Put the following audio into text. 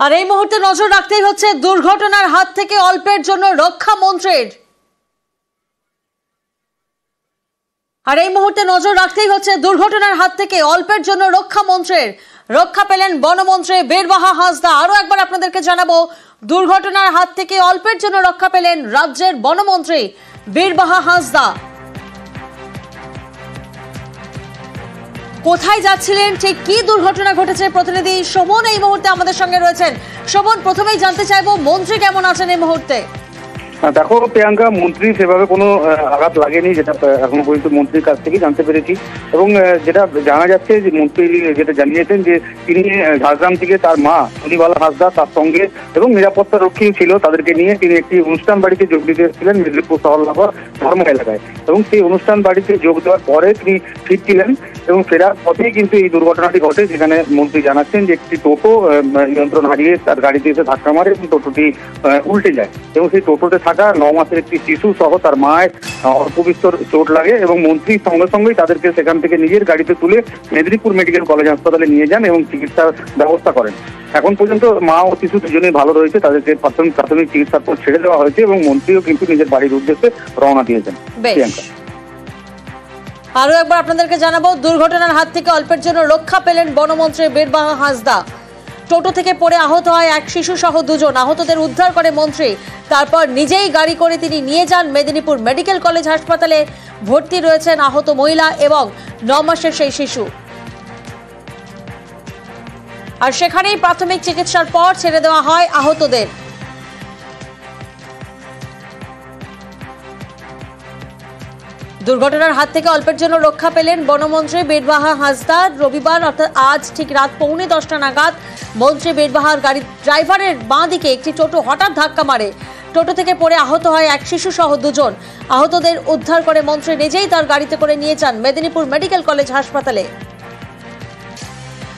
আর এই মুহূর্তে নজর রাখতেই হচ্ছে দুর্ঘটনার হাত থেকে অল্পের জন্য রক্ষা মন্ত্রীর। আর এই মুহূর্তে নজর রাখতেই হচ্ছে দুর্ঘটনার হাত থেকে অল্পের জন্য রক্ষা মন্ত্রীর। রক্ষা পেলেন বনমন্ত্রী বীরবাহা হাঁসদা। আরো একবার আপনাদেরকে জানাবো, দুর্ঘটনার হাত থেকে অল্পের জন্য রক্ষা পেলেন রাজ্যের বনমন্ত্রী বীরবাহা হাঁসদা। কোথায় যাচ্ছিলেন, ঠিক কি দুর্ঘটনা ঘটেছে, প্রতিনিধি শোভন এই মুহূর্তে আমাদের সঙ্গে রয়েছেন। শোভন, প্রথমেই জানতে চাইবো মন্ত্রী কেমন আছেন এই মুহূর্তে? দেখো প্রিয়াঙ্কা, মন্ত্রী সেভাবে কোনো আঘাত লাগেনি, যেটা এখনো পর্যন্ত মন্ত্রীর কাছ থেকে জানতে পেরেছি। এবং যেটা জানা যাচ্ছে যে মন্ত্রী যেটা জানিয়েছেন যে তিনি ঝাড়গ্রাম থেকে তার মা সুনিবালা হাঁসদা, তার সঙ্গে এবং নিরাপত্তা রক্ষী ছিল, তাদেরকে নিয়ে তিনি একটি অনুষ্ঠান বাড়িতে যোগ দিতে এসেছিলেন মেদিনীপুর শহরনগর ধর্ম এলাকায়। এবং সেই অনুষ্ঠান বাড়িতে যোগ দেওয়ার পরে তিনি ফিরছিলেন এবং ফেরার পথেই কিন্তু এই দুর্ঘটনাটি ঘটে, যেখানে মন্ত্রী জানাচ্ছেন যে একটি টোটো নিয়ন্ত্রণ হারিয়ে তার গাড়িতে এসে ধাক্কা মারে এবং টোটোটি উল্টে যায়। এবং সেই টোটোতে থাকা 9 মাসের একটি শিশু সহ তার মায়ের অল্প বিস্তর চোট লাগে এবং মন্ত্রী সঙ্গে সঙ্গেই তাদেরকে সেখান থেকে নিজের গাড়িতে তুলে মেদিনীপুর মেডিকেল কলেজ হাসপাতালে নিয়ে যান এবং চিকিৎসার ব্যবস্থা করেন। এখন পর্যন্ত মা ও শিশু দুজনেই ভালো রয়েছে, তাদেরকে প্রাথমিক চিকিৎসার পর ছেড়ে দেওয়া হয়েছে এবং মন্ত্রীও কিন্তু নিজের বাড়ির উদ্দেশ্যে রওনা দিয়েছেন। আরো একবার আপনাদেরকে জানাবো, দুর্ঘটনার হাত থেকে অল্পের জন্য রক্ষা পেলেন বনমন্ত্রী বীরবাহা হাঁসদা। টোটো থেকে পড়ে আহত হয় এক শিশু সহ দুজন। আহতদের উদ্ধার করে মন্ত্রী, তারপর নিজেই গাড়ি করে তিনি নিয়ে যান মেদিনীপুর মেডিকেল কলেজ হাসপাতালে। ভর্তি রয়েছেন আহত মহিলা এবং 9 মাসের সেই শিশু। আর সেখানেই প্রাথমিক চিকিৎসার পর ছেড়ে দেওয়া হয় আহতদের। দুর্ঘটনার হাত থেকে অল্পের জন্য রক্ষা পেলেন বনমন্ত্রী বীরবাহা হাঁসদা। রবিবার অর্থাৎ আজ ঠিক রাত 9:45 নাগাদ মন্ত্রী বীরবাহার গাড়ির ড্রাইভারের বাঁ দিকে একটি টোটো হঠাৎ ধাক্কা মারে। টোটো থেকে পড়ে আহত হয় এক শিশু সহ দুজন। আহতদের উদ্ধার করে মন্ত্রী নিজেই তার গাড়িতে করে নিয়ে যান মেদিনীপুর মেডিকেল কলেজ হাসপাতালে।